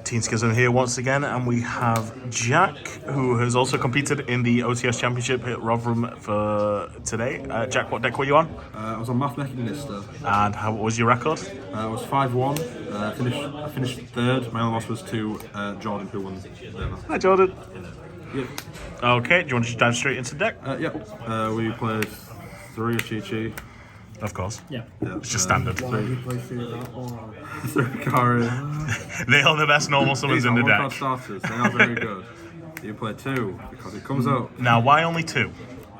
Team Schism here once again, and we have Jack, who has also competed in the OTS Championship at Rotherham for today. Jack, what deck were you on? I was on Math Mech Minister. And what was your record? I was 5-1. I finished third. My only loss was to Jordan, who won. Hi, Jordan. Yeah. Okay, do you want to just dive straight into the deck? Yeah. We played 3 Chi-Chi. Of course. Yeah. It's just standard. 3 Kari. They are the best normal summons in the deck. Starters. They are very good. You play 2 because it comes out. Now, why only 2?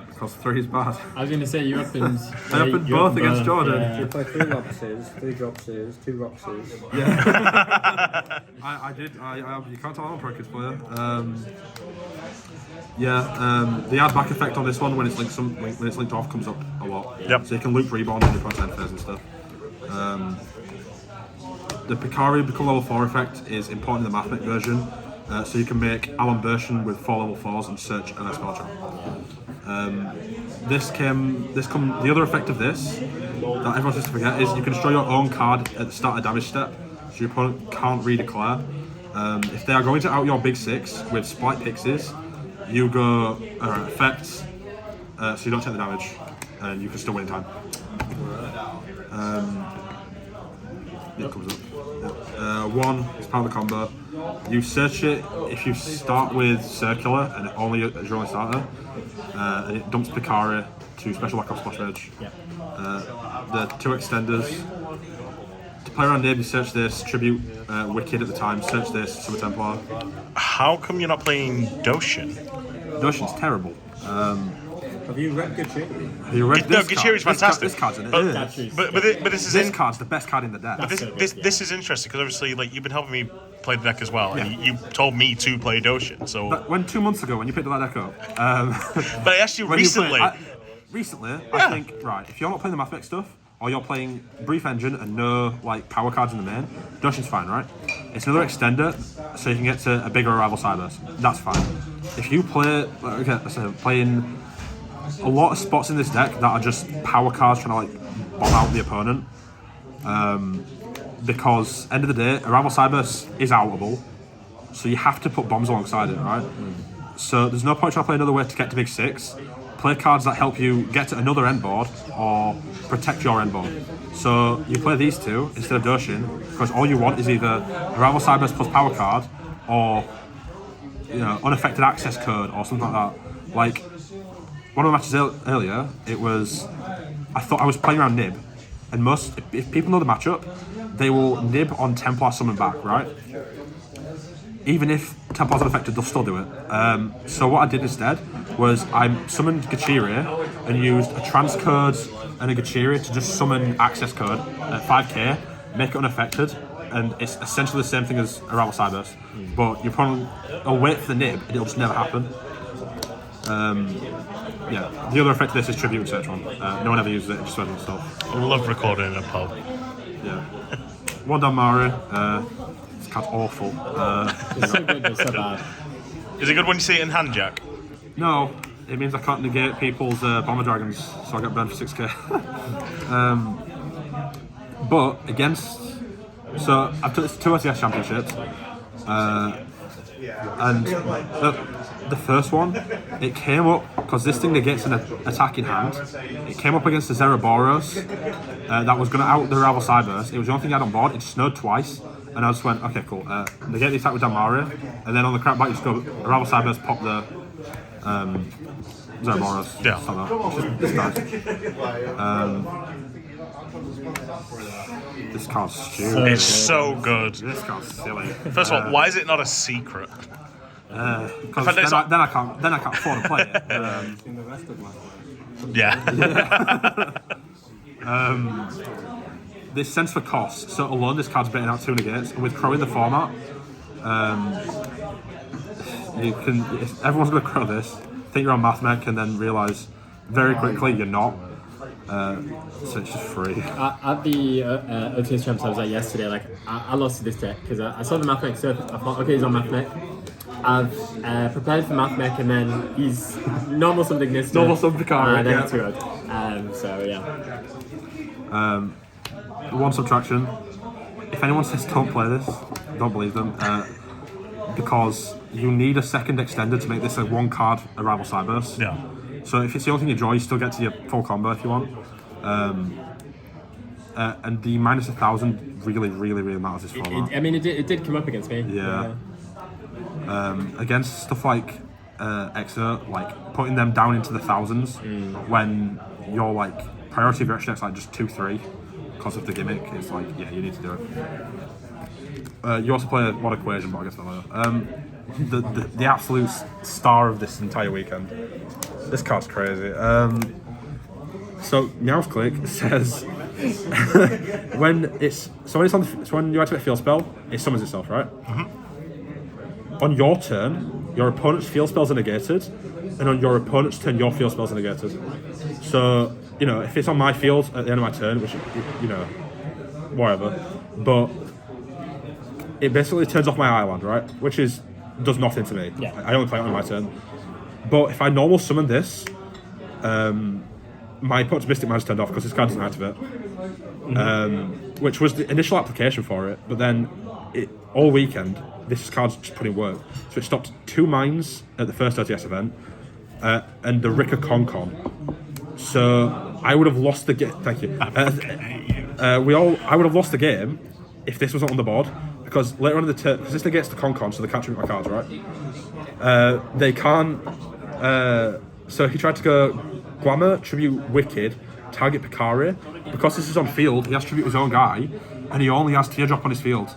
Because 3 is bad. I was going to say you opened. I opened both against Jordan. Yeah. You play 3 Lobsters, 3 Dropsers, 2 Roxers. Yeah. I did. You can't tell I'm a pro kids player. The add back effect on this one when it's linked off comes up a lot. Yep. So you can loop reborn in different end phase and stuff. The Picari become level 4 effect is important in the Mathmech version. So you can make Alan Bershon with 4 level 4s and search an spell trap. The other effect of this that everyone seems to forget is you can destroy your own card at the start of damage step, so your opponent can't redeclare. If they are going to out your big 6 with Spike Pixies, you go effects, so you don't take the damage, and you can still win in time. It comes up. 1 is part of the combo. You search it if you start with Circular and it only is your only starter, and it dumps Picari to Special Backup Splash Edge. Yeah. The 2 extenders. To play around Nib, you search this, tribute Wicked at the time, search this, Summer Templar. How come you're not playing Doshin? Doshin's terrible. Have you read Gachiri? Have you read this card? Gachiri's fantastic. This card's in it. But this is This card's the best card in the deck. This is interesting because obviously, like, you've been helping me play the deck as well, and you told me to play Doshin. So, But 2 months ago when you picked that deck up, but I asked you recently. I think if you're not playing the Mathmech stuff, or you're playing Brief Engine and no like power cards in the main, Doshin's fine, right? It's another extender, so you can get to a bigger Arrival Cyberse. That's fine. If you play, playing a lot of spots in this deck that are just power cards trying to like bomb out the opponent, because end of the day, Arrival Cyberse is outable, so you have to put bombs alongside it, right? So there's no point trying to play another way to get to big 6. Play cards that help you get to another end board or protect your end board. So you play these 2 instead of Doshin because all you want is either Arrival Cyberse plus power card or unaffected access code or something like that. Like one of the matches earlier, I thought I was playing around Nib, and if people know the matchup, they will Nib on Templar summon back, right? Even if Templar's unaffected, they'll still do it. So what I did instead was I summoned Gachiri and used a transcode and a Gachiri to just summon access code at 5k, make it unaffected, and it's essentially the same thing as Arrival Cyberse. But you probably will wait for the Nib and it'll just never happen. The other effect of this is Tribute and Search one. No one ever uses it, it's just random stuff. I love recording in a pub. Yeah. 1 down Maru. This card's awful. It's so good, it's so bad. Is it good when you see it in hand, Jack? No, it means I can't negate people's Bomber Dragons, so I get burned for 6k. But against... So, I've took this to 2 OTS Championships, and the first one, it came up, because this thing negates an attack in hand, it came up against the Zeraboros that was going to out the Arrival Cyberse. It was the only thing I had on board, it snowed twice, and I just went, okay, cool, negate the attack with Damaria, and then on the crap back you just go, Arrival Cyberse, pop the Zeraboros. Yeah. This card's stupid. It's so good. This card's silly. First of all, why is it not a secret? Because then I can't afford to play it. In the rest of my Yeah. This sense for cost. So alone, this card's betting out 2 negates, and with Crow in the format, everyone's going to Crow this, think you're on Mathmech, and then realise very quickly you're not. So it's just free. At the OTS Champs I was at yesterday, like I lost to this deck because I saw the Mathmech surface. I thought, okay, he's on Mathmech. I've prepared for Mathmech, and then he's normal sub Ignis. Normal sub Picari, then yeah. it's good. So yeah. One subtraction. If anyone says don't play this, don't believe them. Because you need a second extender to make this a one card arrival Cyberse. Yeah. So if it's the only thing you draw, you still get to your full combo if you want. And the minus 1,000 really matters this format. It did come up against me. Yeah. Against stuff like Exer, like putting them down into the thousands when your like priority of your extra deck's like just 2-3 because of the gimmick. It's like, yeah, you need to do it. You also play What Equation, but I guess that later. The absolute star of this entire weekend. This card's crazy. So Meowth Click says when you activate Field Spell, it summons itself, right? On your turn, your opponent's field spells are negated, and on your opponent's turn, your field spells are negated. So, if it's on my field at the end of my turn, which, whatever, but it basically turns off my island, right? Which does nothing to me. Yeah. I only play it on my turn. But if I normal summon this, my opponent's Mystic Man's turned off because this card doesn't activate. Which was the initial application for it, but then all weekend, this card's just put in work. So it stopped 2 mines at the first OTS event, and the Rika Concon. So I would have lost the game. Thank you. I would have lost the game if this wasn't on the board, because later on in the turn, because this negates the Concon, so they can't tribute my cards, right? They can't. So he tried to go Glamour, tribute Wicked, target Picari. Because this is on field, he has to tribute his own guy, and he only has Teardrop on his field.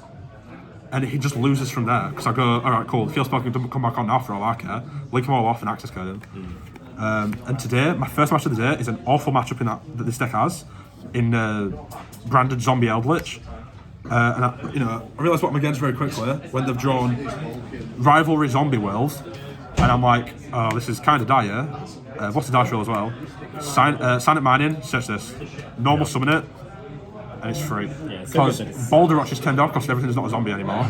And he just loses from there, because I go, alright, cool, the field spell can come back on now for all I care, link them all off and access code him. And today, my first match of the day is an awful matchup that this deck has, in branded Zombie Eldritch. And I realised what I'm against very quickly when they've drawn Rivalry Zombie World, and I'm like, oh, this is kind of dire. What's the dice roll as well? Sign it mining, search this. Normal summon it, and it's free. Yeah, Because Boulder Rush is turned off because everything's not a zombie anymore.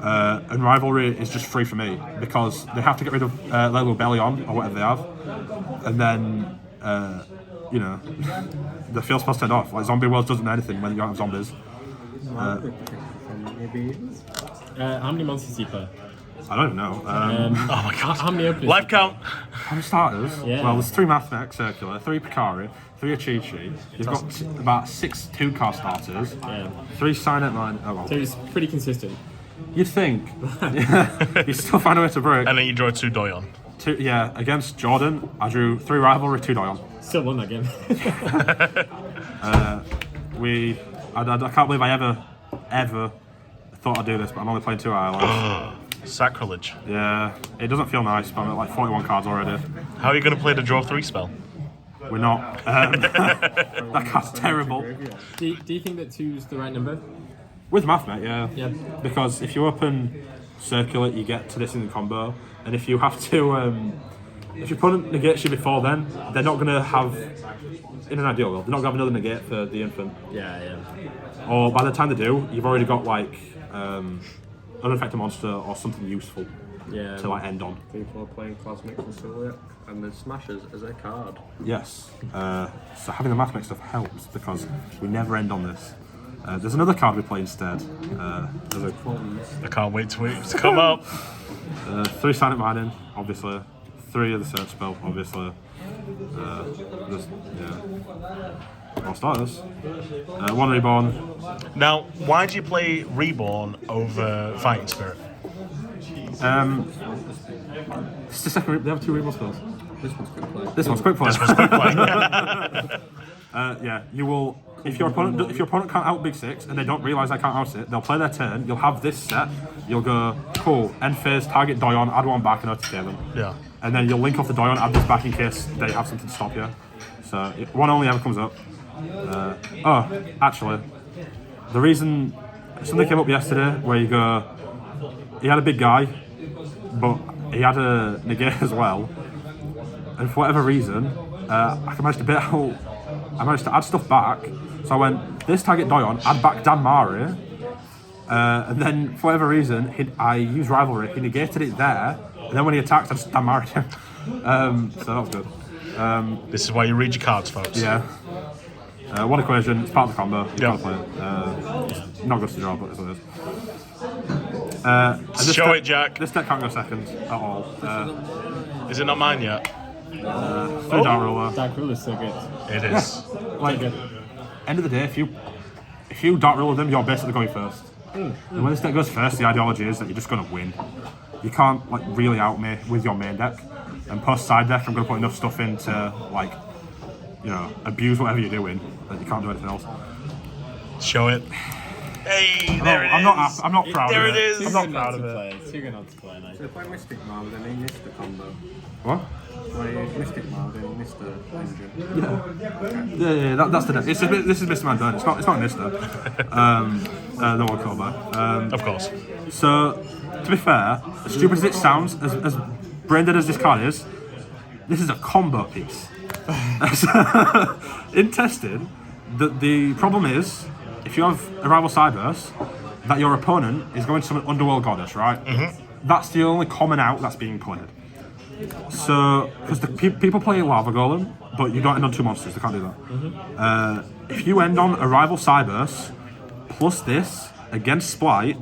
And Rivalry is just free for me because they have to get rid of Lelo Bellion or whatever they have. And then, the field spell's turned off. Like, Zombie World doesn't do anything when you don't have zombies. How many monsters do you play? I don't even know. Oh my god. How many openers? Life count. How many starters? Yeah. Well, there's 3 Mathmech Circular, 3 Picari, 3 Achichi. You've got about 6 2-card starters, Yeah. 3 Signet Mine. Oh well. So it's pretty consistent. You'd think. You still find a way to break. And then you draw 2 Doyon. Against Jordan, I drew 3 Rivalry, 2 Doyon. Still won that game. I can't believe I ever thought I'd do this, but I'm only playing 2 islands. Sacrilege. Yeah, it doesn't feel nice, but I'm at like 41 cards already. How are you going to play the draw 3 spell? We're not. That card's terrible. do you think that 2's the right number? With Mathmech, yeah. Yeah. Because if you open Circular, you get to this in the combo, and if you have to, if your opponent negates you before then, they're not going to have, in an ideal world, they're not going to have another negate for the infant. Yeah. Or by the time they do, you've already got like unaffected monster or something useful Yeah. to like end on. People are playing Plasmics and Silhouette, and then Smashers as a card. Yes. So having the Mathmech stuff helps because we never end on this. There's another card we play instead. I can't wait to come up. 3 Silent Mining, obviously. 3 of the Search Spell, obviously. All starters. 1 Reborn. Now, why do you play Reborn over Fighting Spirit? It's the second. They have 2 Reborn spells. This one's quick play. This one's quick play. This was quick play. Yeah, you will. If your opponent can't out Big 6 and they don't realise they can't out it, they'll play their turn. You'll have this set. You'll go cool. End phase, target Doyon, add 1 back, and OTK them. Yeah. And then you'll link off the Doyon, add this back in case they have something to stop you. So 1 only ever comes up. Actually, the reason something came up yesterday where you go, he had a big guy, but he had a negate as well, and for whatever reason, I managed to add stuff back. So I went, this target Doyon, add back Dan Mari, and then for whatever reason, I used Rivalry, he negated it there, and then when he attacked, I just Dan Mari him. So that was good. This is why you read your cards, folks. Yeah. 1 Equation, it's part of the combo. You Yeah. gotta play it. It's not good to draw, but it's what it is. Show it, Jack. This deck can't go second at all. Is it not mine yet? 3 Dark Ruler. Dark Ruler is so good. It is. Like, end of the day, if you Dark Ruler them, you're basically going first. And when this deck goes first, the ideology is that you're just going to win. You can't like really out me with your main deck. And post side deck, I'm going to put enough stuff in to like, you know, abuse whatever you're doing that you can't do anything else. Show it. Hey, there it is. I'm not proud There of it it. is. I'm not proud of it. Too good not to play, like. So they play Mystic Mode and he missed the combo. What? Play Mystic Mode and he missed the engine. Yeah, that's the deck. This is Mr. Man Burn. It's not Mr. No one called that. Of course. So, to be fair, as stupid as it sounds, as brain dead as this card is, this is a combo piece. In testing, the problem is, if you have a rival Cyberse, that your opponent is going to summon Underworld Goddess, right? That's the only common out that's being played. So, because people play Lava Golem, but you don't end on 2 monsters, they can't do that. If you end on a rival Cyberse, plus this, against Splight,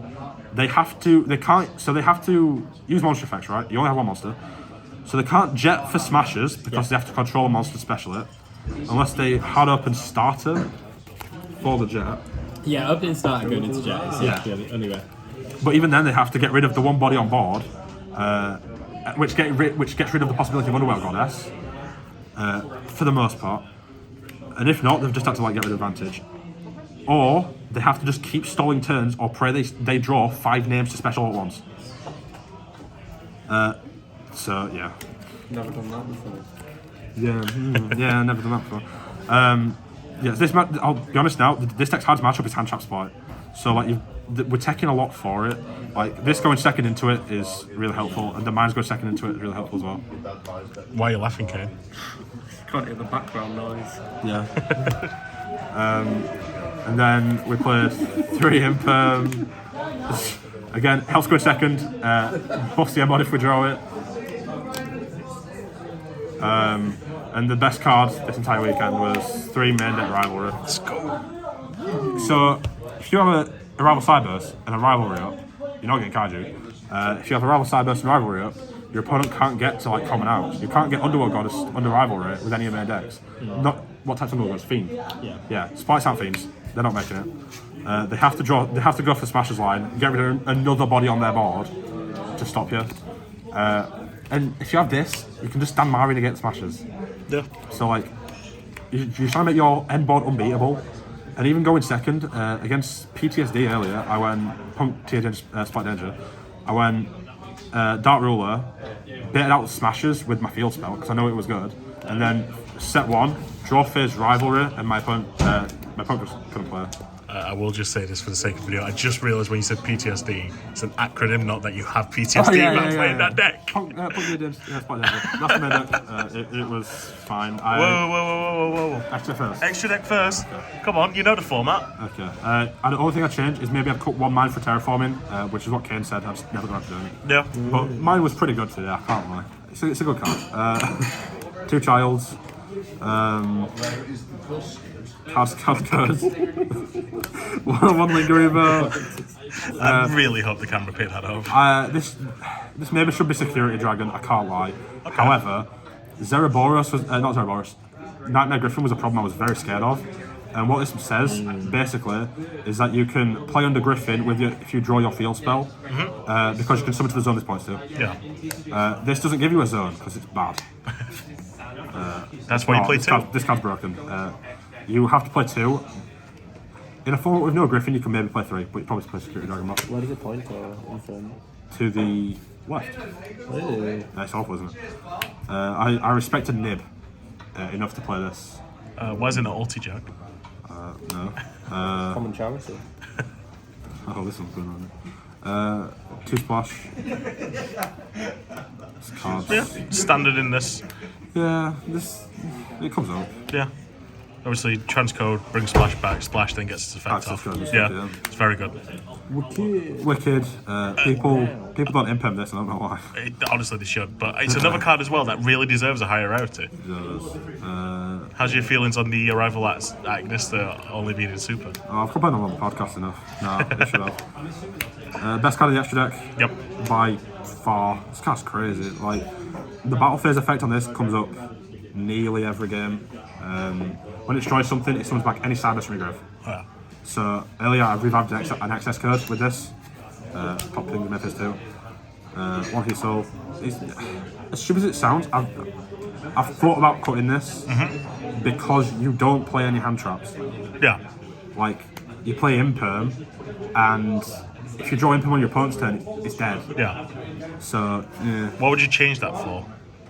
they have to use monster effects, right? You only have 1 monster. So they can't jet for smashes, because they have to control a monster special it, unless they hard up and start it for the jet. Yeah, opening start and going into jet is the only way. But even then, they have to get rid of the 1 body on board, which gets rid of the possibility of Underworld Goddess, for the most part. And if not, they've just had to like get rid of advantage, or they have to just keep stalling turns, or pray they draw 5 names to special at once. So yeah. Never done that before. Yeah, never done that before. I'll be honest now. This deck's hardest matchup is Hand Trap Splight. So like we're taking a lot for it. Like this going second into it is really helpful, and the mine's going second into it is really helpful as well. Why are you laughing, Kane? Can't hear the background noise. Yeah. And then we played 3 Imp. Again, helps go second. Buffs the M-Mod if we draw it. And the best card this entire weekend was 3 main deck Rivalry. Let's go. So, if you have a rival Cyberse and a Rivalry up, you're not getting Kaiju. If you have a rival Cyberse and Rivalry up, your opponent can't get to like common outs. You can't get Underworld Goddess under Rivalry with any of their decks. Not what type of Underworld Goddess? Fiend. Yeah. Splice aren't Fiends. They're not making it. They have to draw. They have to go for Smasher's line, get rid of another body on their board to stop you. And if you have this, you can just stand Marion against Smashers. Yeah. So like, you're trying to make your end board unbeatable, and even going second against PTSD earlier, I went Punk TH Split Danger. I went Dark Ruler, baited out Smashers with my field spell because I know it was good, and then set 1, draw phase Rivalry, and my opponent just couldn't play. I will just say this for the sake of video. I just realised when you said PTSD, it's an acronym, not that you have PTSD about playing that deck. Punk Split Danger. That's the main deck. It was fine. Whoa. Extra first. Extra deck first. Come on, you know the format. Okay. And the only thing I changed is maybe I'd cut 1 mine for terraforming, which is what Kane said. I've just never got to do it. Yeah. But mine was pretty good today, I can't lie. It's a good card. 2 Childs. Cards. 1 Lingering Bow. I really hope the camera picked that up. This maybe should be Security Dragon, I can't lie. Okay. However, Zeraboros was, not Zeraboros, Nightmare Griffin was a problem I was very scared of. And what this says, basically, is that you can play under Griffin if you draw your field spell, because you can summon to the zone this points to. Yeah. This doesn't give you a zone, because it's bad. That's why you play 2. This card's broken. You have to play 2. In a format with no Griffin, you can maybe play 3, but you probably play Security Dragon more. Where does it point from? To the left. Really? It's awful, isn't it? I respected Nib enough to play this. Why isn't it ulti, Jack? No. Common charity. Oh, this one's going on. 2 splash. Cards. Yeah. Standard in this. Yeah, it comes up. Yeah. Obviously, transcode, bring splash back, splash, then gets its effect Access off. code and Yeah, stuff, yeah. it's very good. Wicked. People don't imp this, I don't know why. Honestly, they should. But it's another card as well that really deserves a higher rarity. How's your feelings on the arrival at Agnista only being in Super? I've complained on the podcast enough. Nah, they should have. Best card of the extra deck. Yep. By far. This card's crazy. Like, the battle phase effect on this comes up nearly every game. When it destroys something, it summons back any Cybers from your grave. Yeah. So earlier I revived an access code with this. Popped in the Memphis too. One hit soul. As stupid as it sounds, I've thought about cutting this because you don't play any hand traps. Yeah. Like, you play Imperm, and if you draw Imperm on your opponent's turn, it's dead. Yeah. So, yeah. What would you change that for?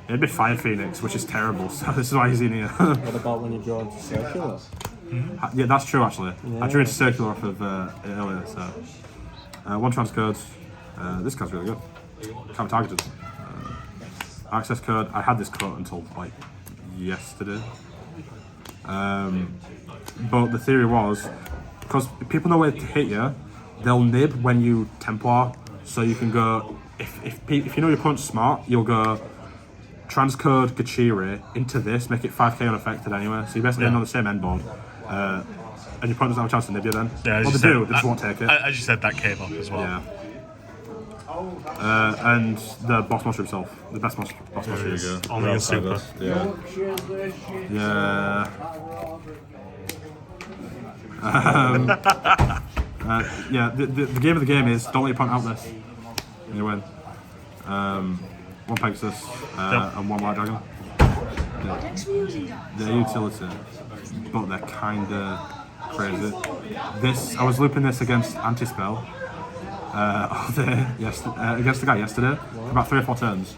It'd be Fire Phoenix, which is terrible, so this is why he's in here. What about when you draw into circular? Yeah, that's true actually. I drew a circular off of it earlier, so. One trans code. This card's really good. Can't be targeted. Access code. I had this cut until like yesterday. But the theory was, because people know where to hit you, they'll nib when you Templar, so you can go, if you know your opponent's smart, you'll go transcode Gachiri into this, make it 5k unaffected anyway, so you basically end on the same end board. And your opponent doesn't have a chance to nib you then. Yeah, well, they do, they just won't take it. As you said, that came up as well. Yeah. And the boss monster himself, the best boss monster. you go. Only in Super. Yeah. Yeah. Yeah, the game of the game is don't let your opponent out this, and you win. One Pegasus and one White Dragon. They're utility, but they're kinda crazy. I was looping this against Anti-Spell all day, against the guy yesterday, for about 3 or 4 turns.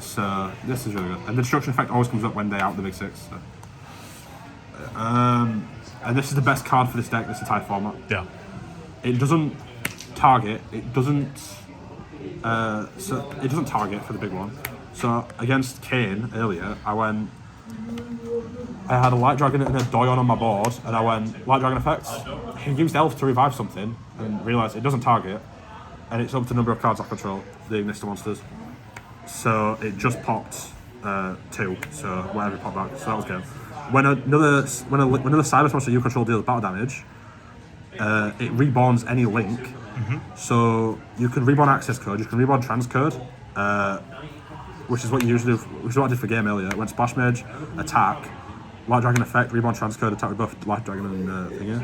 So this is really good. And the destruction effect always comes up when they out the big 6. So. And this is the best card for this deck, this entire format. Yeah. It doesn't target. It doesn't. So it doesn't target for the big one. So against Kane earlier, I had a Light Dragon and a Doyon on my board, and I went Light Dragon effects. He used Elf to revive something, and realised it doesn't target, and it's up to the number of cards I control, the Ignister monsters. So it just popped 2. So whatever popped back. So that was good. When another Cybers monster you control deals battle damage, it reborns any link. So you can reborn access code, you can reborn trans code, which is what you usually do, which is what I did for game earlier. It went Splash Mage, attack, Light Dragon effect, reborn trans code, attack with both Light Dragon and thingy.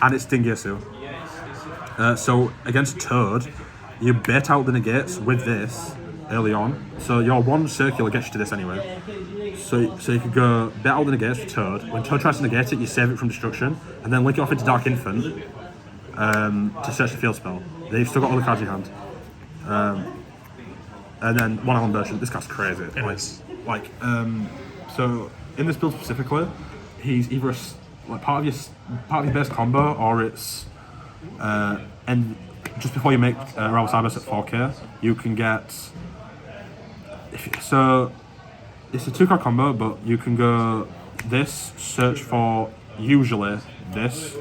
And it's Dingyasu. So against Toad, you bait out the negates with this early on. So your one circular gets you to this anyway. So you could go bait out the negates for Toad. When Toad tries to negate it, you save it from destruction, and then link it off into Dark Infant to search the field spell. Then you've still got all the cards in your hand. And then one Island version. This card's crazy. So in this build specifically, he's either part of your base combo, or it's and just before you make Rebel Cybers at 4k, you can get. So it's a 2-card combo, but you can go this, search for usually this,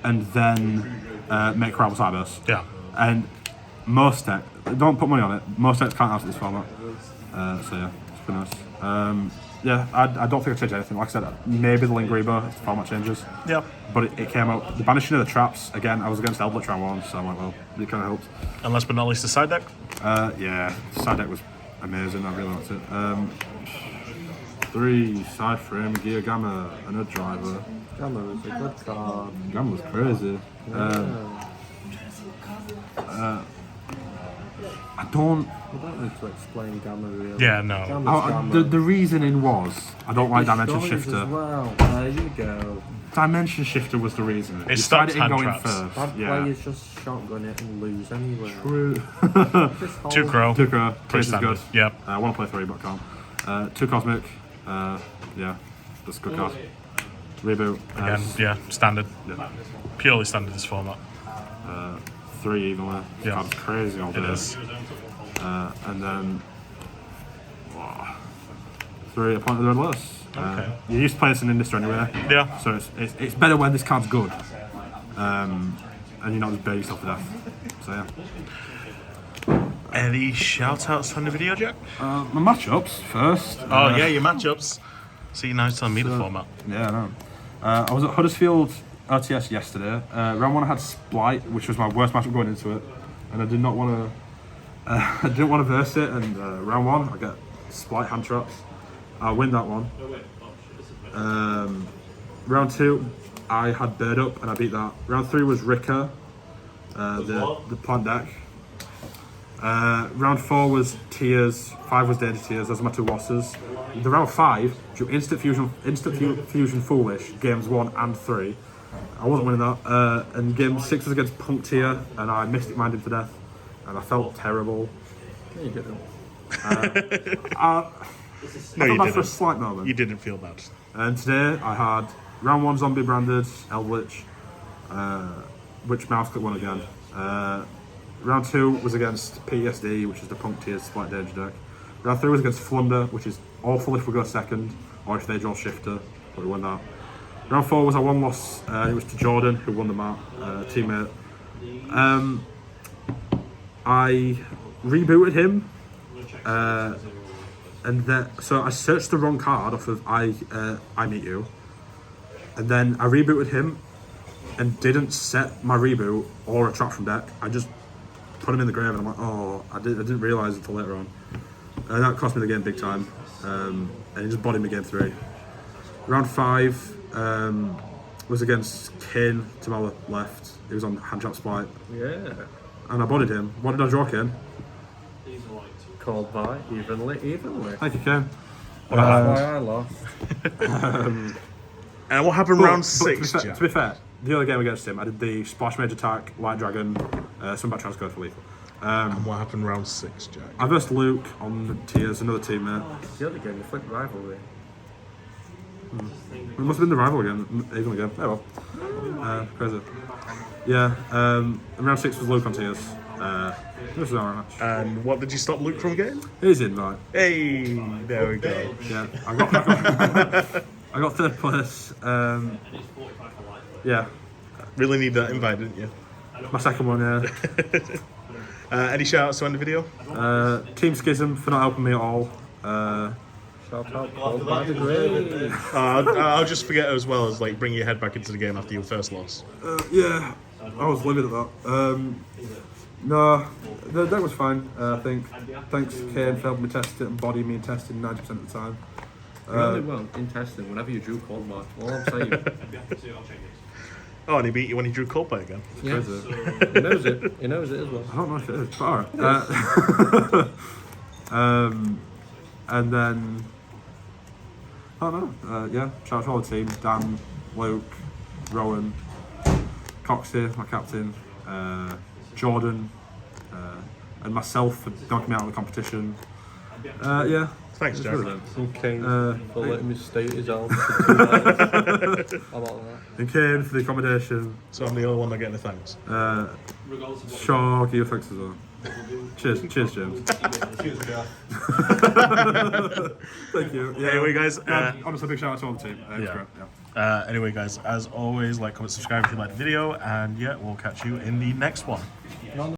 and then make Rebel Cybers. Yeah. And most decks, don't put money on it, most decks can't answer this format. So yeah, it's pretty nice. Yeah, I don't think I changed anything. Like I said, maybe the Lingriba if the format changes. Yeah. But it came out, the banishing of the traps, again, I was against Eldritch round 1, so I'm like, well, it kind of helped. And last but not least, the side deck. Yeah, the side deck was amazing, I really liked it. 3, Side Frame, Gear Gamma, and a Driver. Gamma was a good card. Gamma was crazy. I don't need to explain Gamma really. Yeah, no. Gamma. The reasoning was I don't like Dimension Destroys Shifter. As well. There you go. Dimension Shifter was the reason. It started stopped hand going traps. first. Bad Yeah. players just shotgun it and lose anyway. True. This whole- 2 Crow. 2 Crow. Pretty Trace is standard. good. Yep. I want to play 3, but can't. 2 Cosmic. Yeah, that's a good card. Reboot. Again, yeah, standard. Yeah. Purely standard this format. 3 evenly. Yeah. Card's crazy all It day. is. And then 3, a point of the red list. Okay. You used to play this in Industry anyway. Yeah. So it's better when this card's good. And you're not just bury yourself to death. So yeah. Any shout outs on the video, Jack? My matchups first. Oh, yeah, your matchups. See, now it's telling me the format. Yeah, I know. I was at Huddersfield OTS yesterday. Round 1 I had Splight, which was my worst matchup going into it. And I did not want to... I didn't want to verse it, and round 1 I get Splight hand traps. I win that one. Round 2 I had Bird Up and I beat that. Round 3 was Ricker, the plant deck. Round 4 was Tears, 5 was Danger Tears, those are my 2 losses. The round 5, drew Instant Fusion Foolish, games 1 and 3. I wasn't winning that. And game 6 was against Punk Tier, and I Mystic Mind him to death. And I felt terrible. No, you didn't. I No, you felt bad for a didn't. slight moment. You didn't feel bad. And today I had round 1 Zombie Branded, Eldritch, which Mouse Click won again. Round 2 was against PTSD, which is the Punk Tier Split Danger deck. Round 3 was against Flunder, which is awful if we go second, or if they draw Shifter, but we won that. Round 4 was our 1 loss, it was to Jordan, who won the map, teammate. I rebooted him, and then so I searched the wrong card off of I Meet You, and then I rebooted him, and didn't set my reboot or a trap from deck. I just put him in the grave, and I'm like, oh, I didn't realise it until later on, and that cost me the game big time. And he just bodied me game 3. Round 5 was against Kane to my left. He was on hand trap Spite. Yeah. And I bodied him. What did I draw, Kane? Called by evenly. Thank you, Kane. That's why I lost. And what happened round 6, to Jack? be fair, the other game against him, I did the Splash Mage attack, Light Dragon, some back transfer for lethal. And what happened round 6, Jack? I versed Luke on Tiers, another teammate. The other game, the flipped rivalry. It must have been the rival again, even again. Oh well. Crazy. Yeah, and round 6 was Luke on Tiers. This was our match. And what did you stop Luke from getting? He's in, right? Hey, there we go. Yeah, I got 3rd place. Yeah, Really need that invite, didn't you? my 2nd one, yeah. Any shout outs to end the video? Team Schism for not helping me at all. Shout out called by the grave. I'll just forget as well as like bring your head back into the game after your first loss. Yeah, I was livid at that. No, the deck was fine, I think. Thanks, Kane, for helping me test it and body me and testing 90% of the time. Really well in testing whenever you drew cold mark. All I'm saying. Oh, and he beat you when he drew Coldplay again. Yeah. Crazy. He knows it. He knows it as well. I don't know if it is, but alright. And then, I don't know, yeah, shout out to all the team, Dan, Luke, Rowan, Coxie, my captain, Jordan, and myself for knocking me out of the competition. Yeah. Thanks, it's Jack. really good. And Kane for letting me stay at his house for 2 nights. How about that? And Kane for the accommodation. So I'm the only one not getting the thanks. Shaw, give you thanks as well. Cheers, James. Thank you. Yeah, Anyway, guys. honestly, big shout out to all the team. It was Yeah. great, yeah. Anyway, guys, as always, like, comment, subscribe if you like the video, and yeah, we'll catch you in the next one.